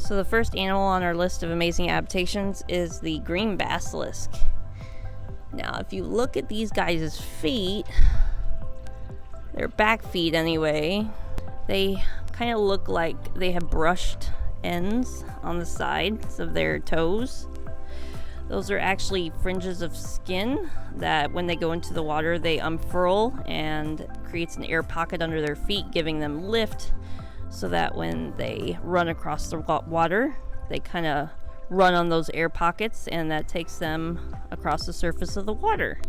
So the first animal on our list of amazing adaptations is the green basilisk. Now, if you look at these guys' feet, their back feet anyway, they kind of look like they have brushed ends on the sides of their toes. Those are actually fringes of skin that when they go into the water, they unfurl and creates an air pocket under their feet, giving them lift so that when they run across the water, they kind of run on those air pockets, and that takes them across the surface of the water.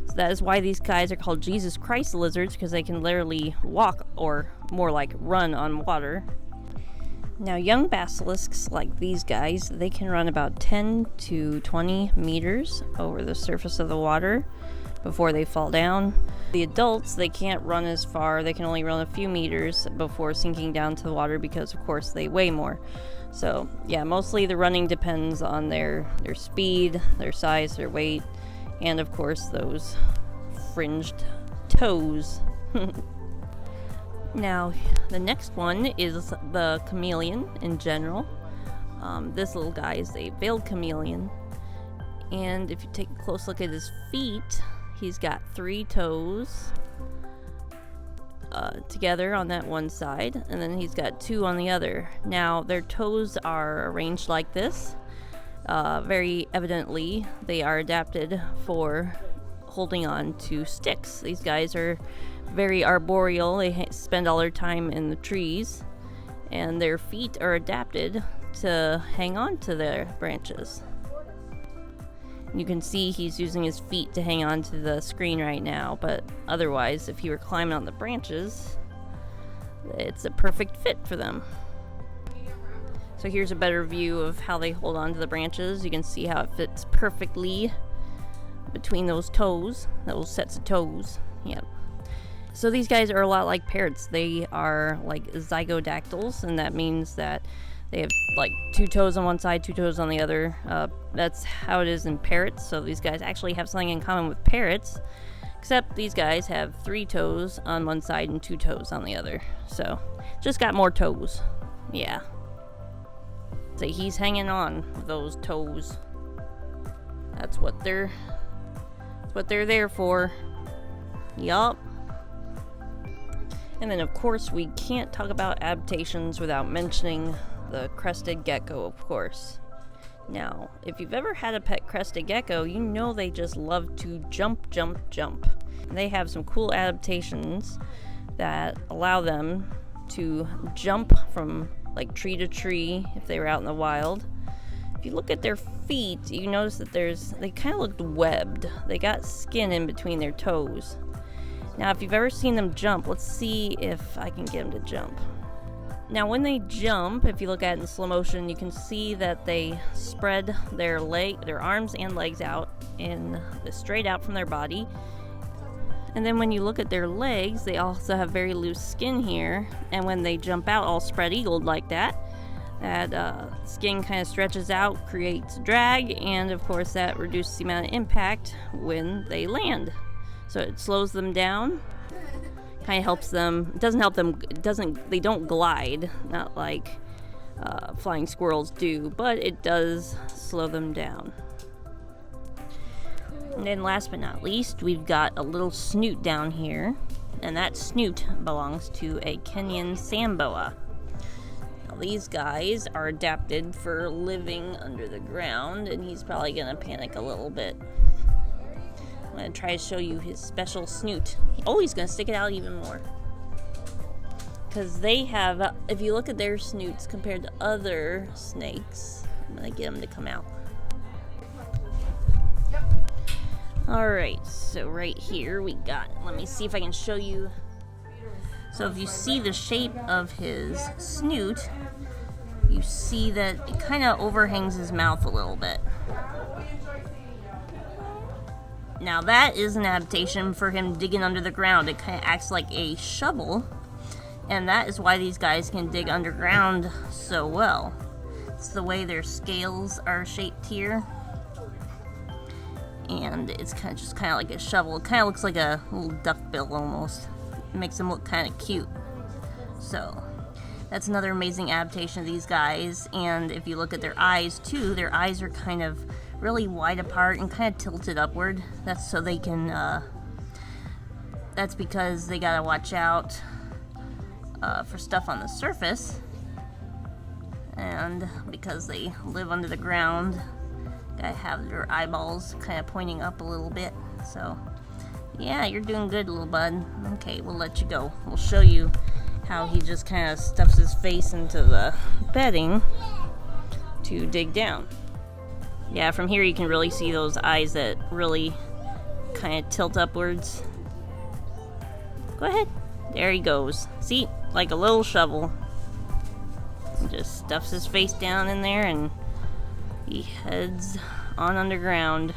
So that is why these guys are called Jesus Christ lizards, because they can literally walk, or more like run on water. Now, young basilisks like these guys, they can run about 10 to 20 meters over the surface of the water before they fall down. The adults, they can't run as far. They can only run a few meters before sinking down to the water because, of course, they weigh more. So, yeah, mostly the running depends on their speed, their size, their weight, and, of course, those fringed toes. Now, the next one is the chameleon in general. This little guy is a veiled chameleon. And if you take a close look at his feet, he's got 3 toes together on that one side, and then he's got 2 on the other. Now, their toes are arranged like this. Very evidently, they are adapted for holding on to sticks. These guys are very arboreal. They spend all their time in the trees, and their feet are adapted to hang on to their branches. You can see he's using his feet to hang on to the screen right now, but otherwise, if he were climbing on the branches, it's a perfect fit for them. So here's a better view of how they hold on to the branches. You can see how it fits perfectly between those toes, those sets of toes. Yep. So these guys are a lot like parrots. They are like zygodactyls, and that means that they have like 2 toes on one side, 2 toes on the other. That's how it is in parrots. So these guys actually have something in common with parrots, except these guys have 3 toes on one side and 2 toes on the other. So just got more toes. Yeah. So he's hanging on with those toes. That's what they're there for. Yup. And then, of course, we can't talk about adaptations without mentioning the Crested Gecko, of course. Now, if you've ever had a pet Crested Gecko, you know they just love to jump, jump, jump. And they have some cool adaptations that allow them to jump from like tree to tree if they were out in the wild. If you look at their feet, you notice that they kind of look webbed. They got skin in between their toes. Now, if you've ever seen them jump, let's see if I can get them to jump. Now, when they jump, if you look at it in slow motion, you can see that they spread their arms and legs out straight out from their body. And then when you look at their legs, they also have very loose skin here. And when they jump out all spread-eagled like that skin kind of stretches out, creates drag, and of course that reduces the amount of impact when they land. So it slows them down, kind of helps them. It doesn't help them. They don't glide, not like flying squirrels do, but it does slow them down. And then last but not least, we've got a little snoot down here, and that snoot belongs to a Kenyan samboa. Now these guys are adapted for living under the ground, and he's probably gonna panic a little bit. I'm going to try to show you his special snoot. Oh, he's going to stick it out even more. Because they have, if you look at their snoots compared to other snakes, I'm going to get them to come out. Alright, so right here we got, let me see if I can show you. So if you see the shape of his snoot, you see that it kind of overhangs his mouth a little bit. Now that is an adaptation for him digging under the ground. It kind of acts like a shovel, and that is why these guys can dig underground so well. It's the way their scales are shaped here, and it's kind of like a shovel. It kind of looks like a little duckbill almost. It makes them look kind of cute. So That's another amazing adaptation of these guys. And if you look at their eyes too, their eyes are kind of really wide apart and kind of tilted upward. That's so they can, that's because they gotta watch out for stuff on the surface. And because they live under the ground, gotta have their eyeballs kind of pointing up a little bit. So yeah, you're doing good, little bud. Okay, we'll let you go. We'll show you how he just kind of stuffs his face into the bedding to dig down. Yeah, from here you can really see those eyes that really kind of tilt upwards. Go ahead. There he goes. See? Like a little shovel. He just stuffs his face down in there and he heads on underground.